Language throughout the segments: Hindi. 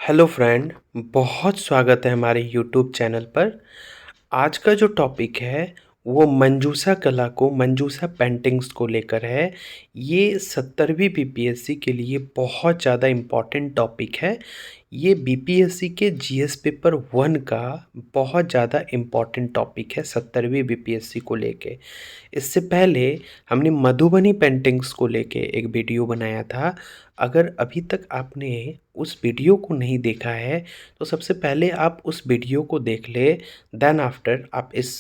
हेलो फ्रेंड, बहुत स्वागत है हमारे यूट्यूब चैनल पर। आज का जो टॉपिक है वो मंजूषा कला को मंजूषा पेंटिंग्स को लेकर है। ये 70वीं बीपीएससी के लिए बहुत ज़्यादा इम्पॉर्टेंट टॉपिक है। ये बीपीएससी के जीएस पेपर 1 का बहुत ज़्यादा इम्पॉर्टेंट टॉपिक है 70वीं बीपीएससी को लेके। इससे पहले हमने मधुबनी पेंटिंग्स को लेके एक वीडियो बनाया था। अगर अभी तक आपने उस वीडियो को नहीं देखा है तो सबसे पहले आप उस वीडियो को देख ले, देन आफ्टर आप इस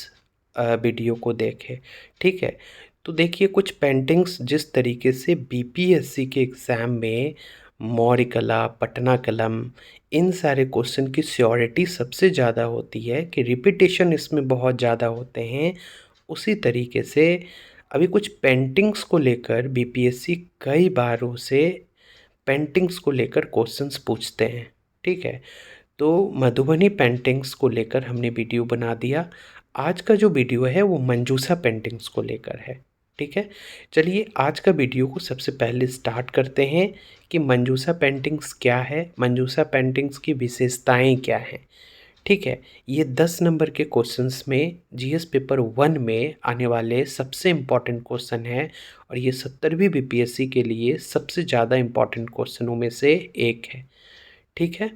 वीडियो को देखें। ठीक है, तो देखिए कुछ पेंटिंग्स जिस तरीके से बीपीएससी के एग्ज़ाम में मौर्य कला, पटना कलम, इन सारे क्वेश्चन की श्योरिटी सबसे ज़्यादा होती है कि रिपीटेशन इसमें बहुत ज़्यादा होते हैं। उसी तरीके से अभी कुछ पेंटिंग्स को लेकर बीपीएससी कई बारों से पेंटिंग्स को लेकर क्वेश्चंस पूछते हैं। ठीक है, तो मधुबनी पेंटिंग्स को लेकर हमने वीडियो बना दिया। आज का जो वीडियो है वो मंजूषा पेंटिंग्स को लेकर है। ठीक है, चलिए आज का वीडियो को सबसे पहले स्टार्ट करते हैं कि मंजूषा पेंटिंग्स क्या है, मंजूषा पेंटिंग्स की विशेषताएं क्या हैं। ठीक है, ये 10 नंबर के क्वेश्चंस में जीएस पेपर 1 में आने वाले सबसे इम्पॉर्टेंट क्वेश्चन है और ये 70वीं बीपीएससी के लिए सबसे ज़्यादा इम्पॉर्टेंट क्वेश्चनों में से एक है। ठीक है,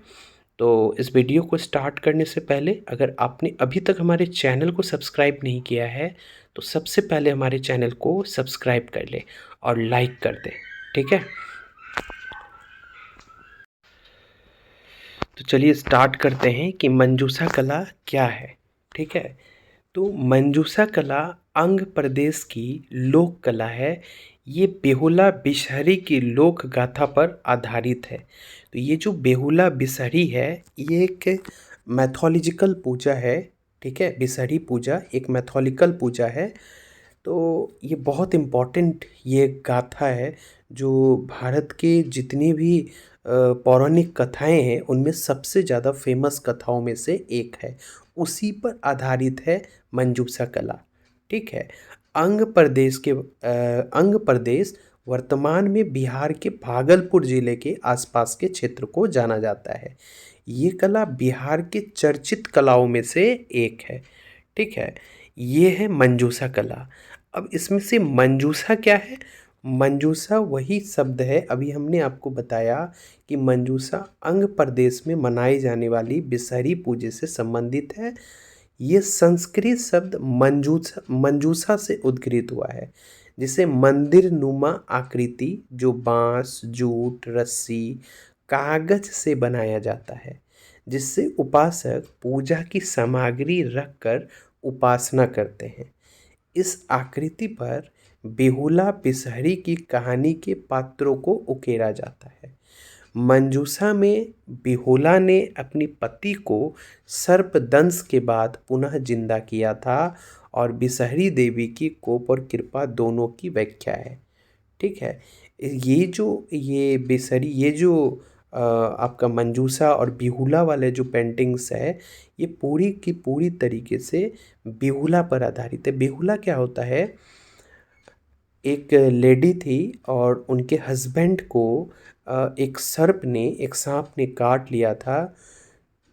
तो इस वीडियो को स्टार्ट करने से पहले अगर आपने अभी तक हमारे चैनल को सब्सक्राइब नहीं किया है तो सबसे पहले हमारे चैनल को सब्सक्राइब कर ले और लाइक कर दे। ठीक है, तो चलिए स्टार्ट करते हैं कि मंजूषा कला क्या है। ठीक है, तो मंजूषा कला अंग प्रदेश की लोक कला है। ये बेहुला बिसहरी की लोक गाथा पर आधारित है। तो ये जो बेहुला बिसहरी है ये एक मैथोलॉजिकल पूजा है। ठीक है, बिसहरी पूजा एक मैथोलॉजिकल पूजा है। तो ये बहुत इम्पॉर्टेंट ये गाथा है जो भारत के जितनी भी पौराणिक कथाएं हैं उनमें सबसे ज़्यादा फेमस कथाओं में से एक है। उसी पर आधारित है मंजूषा कला। ठीक है, अंग प्रदेश वर्तमान में बिहार के भागलपुर जिले के आसपास के क्षेत्र को जाना जाता है। ये कला बिहार के चर्चित कलाओं में से एक है। ठीक है, ये है मंजूषा कला। अब इसमें से मंजूषा क्या है? मंजूषा वही शब्द है, अभी हमने आपको बताया कि मंजूषा अंग प्रदेश में मनाई जाने वाली बिसहरी पूजा से संबंधित है। ये संस्कृत शब्द मंजूषा मंजूषा से उद्गृत हुआ है, जिसे मंदिर नुमा आकृति जो बांस, जूट, रस्सी, कागज से बनाया जाता है, जिससे उपासक पूजा की सामग्री रखकर उपासना करते हैं। इस आकृति पर बेहुला बिसहरी की कहानी के पात्रों को उकेरा जाता है। मंजूषा में बेहुला ने अपनी पति को सर्पदंश के बाद पुनः जिंदा किया था और बिसहरी देवी की कोप और कृपा दोनों की व्याख्या है। ठीक है, ये बेसरी ये जो आपका मंजूषा और बिहुला वाले जो पेंटिंग्स है ये पूरी की पूरी तरीके से बिहुला पर आधारित है। बिहुला क्या होता है? एक लेडी थी और उनके हस्बैंड को एक सांप ने काट लिया था।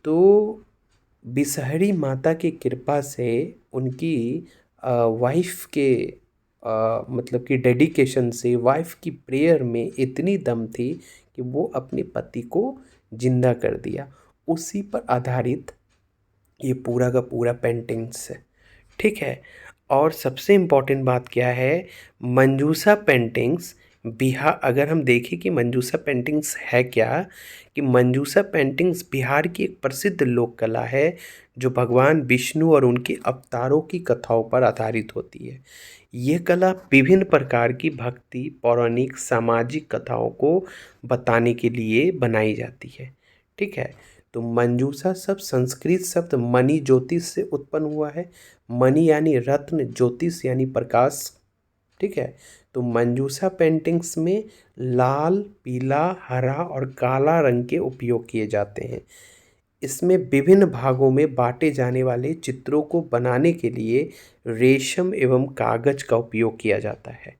तो बिसहरी माता की कृपा से उनकी वाइफ के मतलब कि डेडिकेशन से वाइफ की प्रेयर में इतनी दम थी कि वो अपने पति को जिंदा कर दिया। उसी पर आधारित ये पूरा का पूरा पेंटिंग्स है। ठीक है, और सबसे इम्पॉर्टेंट बात क्या है? मंजूषा पेंटिंग्स बिहार, अगर हम देखें कि मंजूषा पेंटिंग्स है क्या, कि मंजूषा पेंटिंग्स बिहार की एक प्रसिद्ध लोक कला है जो भगवान विष्णु और उनके अवतारों की कथाओं पर आधारित होती है। ये कला विभिन्न प्रकार की भक्ति, पौराणिक, सामाजिक कथाओं को बताने के लिए बनाई जाती है। ठीक है, तो मंजूषा शब्द संस्कृत शब्द मणि ज्योतिष से उत्पन्न हुआ है। मणि यानी रत्न, ज्योतिष यानी प्रकाश। ठीक है, तो मंजूषा पेंटिंग्स में लाल, पीला, हरा और काला रंग के उपयोग किए जाते हैं। इसमें विभिन्न भागों में बांटे जाने वाले चित्रों को बनाने के लिए रेशम एवं कागज का उपयोग किया जाता है।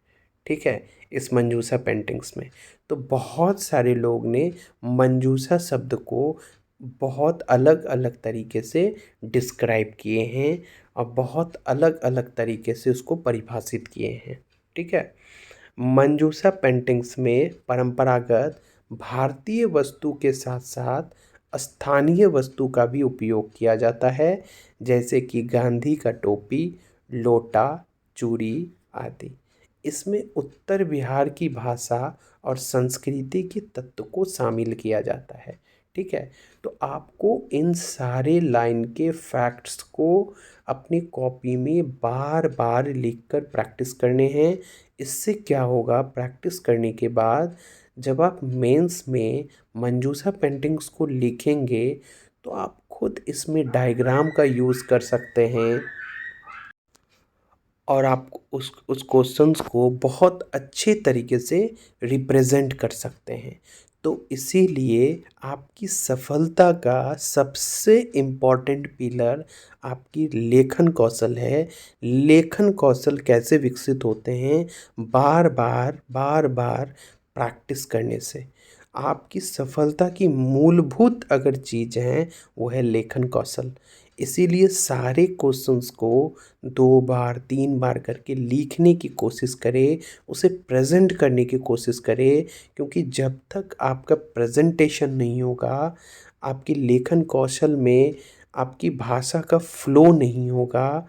ठीक है, इस मंजूसा पेंटिंग्स में। तो बहुत सारे लोग ने मंजूसा शब्द को बहुत अलग अलग तरीके से डिस्क्राइब किए हैं और बहुत अलग अलग तरीके से उसको परिभाषित किए हैं। ठीक है। मंजूसा पेंटिंग्स में परंपरागत भारतीय वस्तु के साथ साथ स्थानीय वस्तु का भी उपयोग किया जाता है, जैसे कि गांधी का टोपी, लोटा, चूड़ी आदि। इसमें उत्तर बिहार की भाषा और संस्कृति के तत्व को शामिल किया जाता है। ठीक है। तो आपको इन सारे लाइन के फैक्ट्स को अपनी कॉपी में बार बार लिखकर प्रैक्टिस करने हैं। इससे क्या होगा, प्रैक्टिस करने के बाद जब आप मेंस में मंजूसा पेंटिंग्स को लिखेंगे तो आप खुद इसमें डायग्राम का यूज़ कर सकते हैं और आप उस क्वेश्चंस को बहुत अच्छे तरीके से रिप्रेजेंट कर सकते हैं। तो इसीलिए आपकी सफलता का सबसे इम्पॉर्टेंट पिलर आपकी लेखन कौशल है। लेखन कौशल कैसे विकसित होते हैं? बार बार बार बार प्रैक्टिस करने से। आपकी सफलता की मूलभूत अगर चीज़ है वो है लेखन कौशल। इसीलिए सारे क्वेश्चंस को 2 बार 3 बार करके लिखने की कोशिश करें, उसे प्रेज़ेंट करने की कोशिश करें, क्योंकि जब तक आपका प्रेज़ेंटेशन नहीं होगा, आपकी लेखन कौशल में आपकी भाषा का फ़्लो नहीं होगा,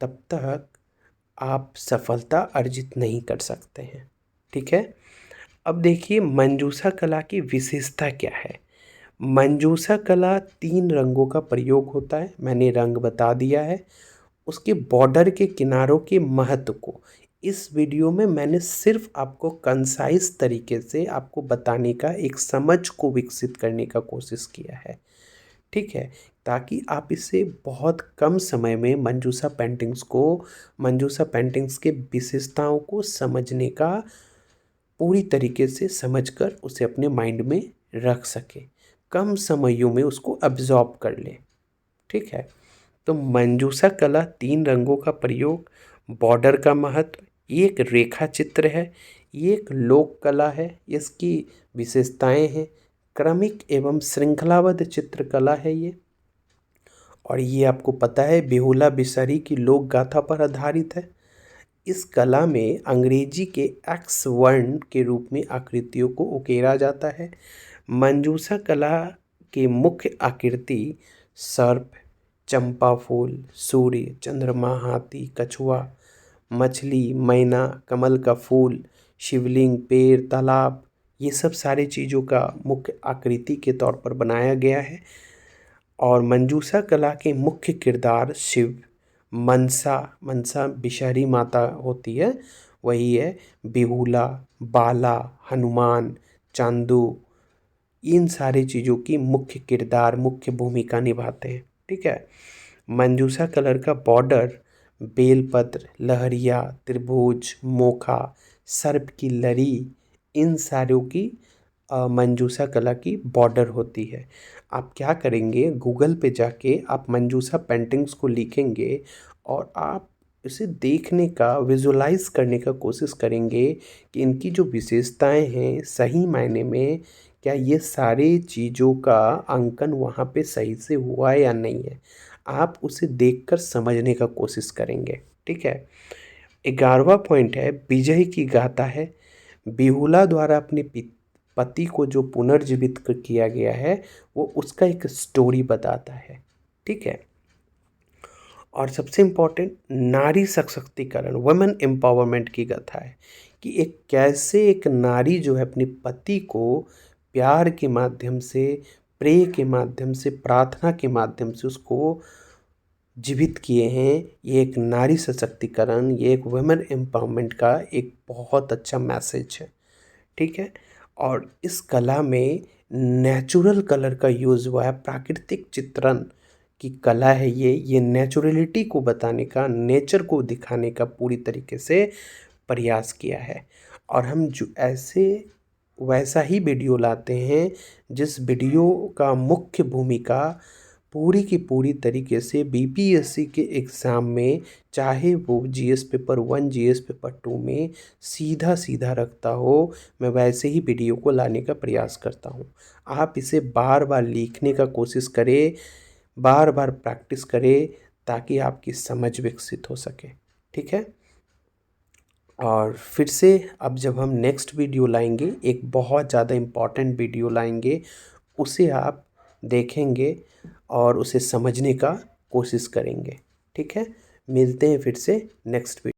तब तक आप सफलता अर्जित नहीं कर सकते हैं। ठीक है? अब देखिए मंजूषा कला की विशेषता क्या है? मंजूषा कला 3 रंगों का प्रयोग होता है, मैंने रंग बता दिया है। उसके बॉर्डर के किनारों के महत्व को इस वीडियो में मैंने सिर्फ आपको कंसाइज़ तरीके से आपको बताने का, एक समझ को विकसित करने का कोशिश किया है। ठीक है? ताकि आप इसे बहुत कम समय में मंजूषा पेंटिंग्स के विशेषताओं को समझने का, पूरी तरीके से समझकर उसे अपने माइंड में रख सकें, कम समयों में उसको अब्ज़ॉर्ब कर लें। ठीक है। तो मंजूषा कला 3 रंगों का प्रयोग, बॉर्डर का महत्व, ये एक रेखा चित्र है, ये एक लोक कला है, इसकी विशेषताएं हैं, क्रमिक एवं श्रृंखलाबद्ध चित्रकला है ये, और ये आपको पता है बेहुला बिसरी की लोक गाथा पर आधारित है। इस कला में अंग्रेजी के एक्स वर्ण के रूप में आकृतियों को उकेरा जाता है। मंजूषा कला के मुख्य आकृति सर्प, चंपा फूल, सूर्य, चंद्रमा, हाथी, कछुआ, मछली, मैना, कमल का फूल, शिवलिंग, पेड़, तालाब, ये सब सारी चीज़ों का मुख्य आकृति के तौर पर बनाया गया है। और मंजूषा कला के मुख्य किरदार शिव, मनसा, मनसा विषहरी माता होती है, वही है, बिहुला, बाला, हनुमान, चांदू, इन सारी चीज़ों की मुख्य किरदार, मुख्य भूमिका निभाते हैं। ठीक है। मंजूषा कलर का बॉर्डर बेलपत्र, लहरिया, त्रिभुज, मोखा, सर्प की लरी, इन सारों की मंजूषा कला की बॉर्डर होती है। आप क्या करेंगे, गूगल पे जाके आप मंजूषा पेंटिंग्स को लिखेंगे और आप इसे देखने का, विजुलाइज करने का कोशिश करेंगे कि इनकी जो विशेषताएं हैं सही मायने में क्या ये सारी चीज़ों का अंकन वहाँ पे सही से हुआ है या नहीं है। आप उसे देखकर समझने का कोशिश करेंगे। ठीक है। 11वां पॉइंट है विजय की गाथा है। बिहुला द्वारा अपने पति को जो पुनर्जीवित किया गया है वो उसका एक स्टोरी बताता है। ठीक है। और सबसे इम्पोर्टेंट नारी सशक्तिकरण, वुमेन एम्पावरमेंट की गाथा है कि एक कैसे एक नारी जो है अपने पति को प्यार के माध्यम से, प्रेय के माध्यम से, प्रार्थना के माध्यम से उसको जीवित किए हैं। ये एक नारी सशक्तिकरण, ये एक वुमेन एम्पावरमेंट का एक बहुत अच्छा मैसेज है। ठीक है। और इस कला में नेचुरल कलर का यूज़ हुआ है, प्राकृतिक चित्रण की कला है ये नेचुरलिटी को बताने का, नेचर को दिखाने का पूरी तरीके से प्रयास किया है। और हम जो ऐसे वैसा ही वीडियो लाते हैं जिस वीडियो का मुख्य भूमिका पूरी की पूरी तरीके से बीपीएससी के एग्ज़ाम में, चाहे वो जीएस पेपर 1, जीएस पेपर 2 में सीधा-सीधा रखता हो, मैं वैसे ही वीडियो को लाने का प्रयास करता हूँ। आप इसे बार-बार लिखने का कोशिश करें, बार-बार प्रैक्टिस करें ताकि आपकी समझ विकसित हो सके। ठीक है? और फिर से अब जब हम नेक्स्ट वीडियो लाएँगे, एक बहुत ज़्यादा इम्पोर्टेंट वीडियो लाएँगे, उसे आप देखेंगे और उसे समझने का कोशिश करेंगे। ठीक है? मिलते हैं फिर से नेक्स्ट वी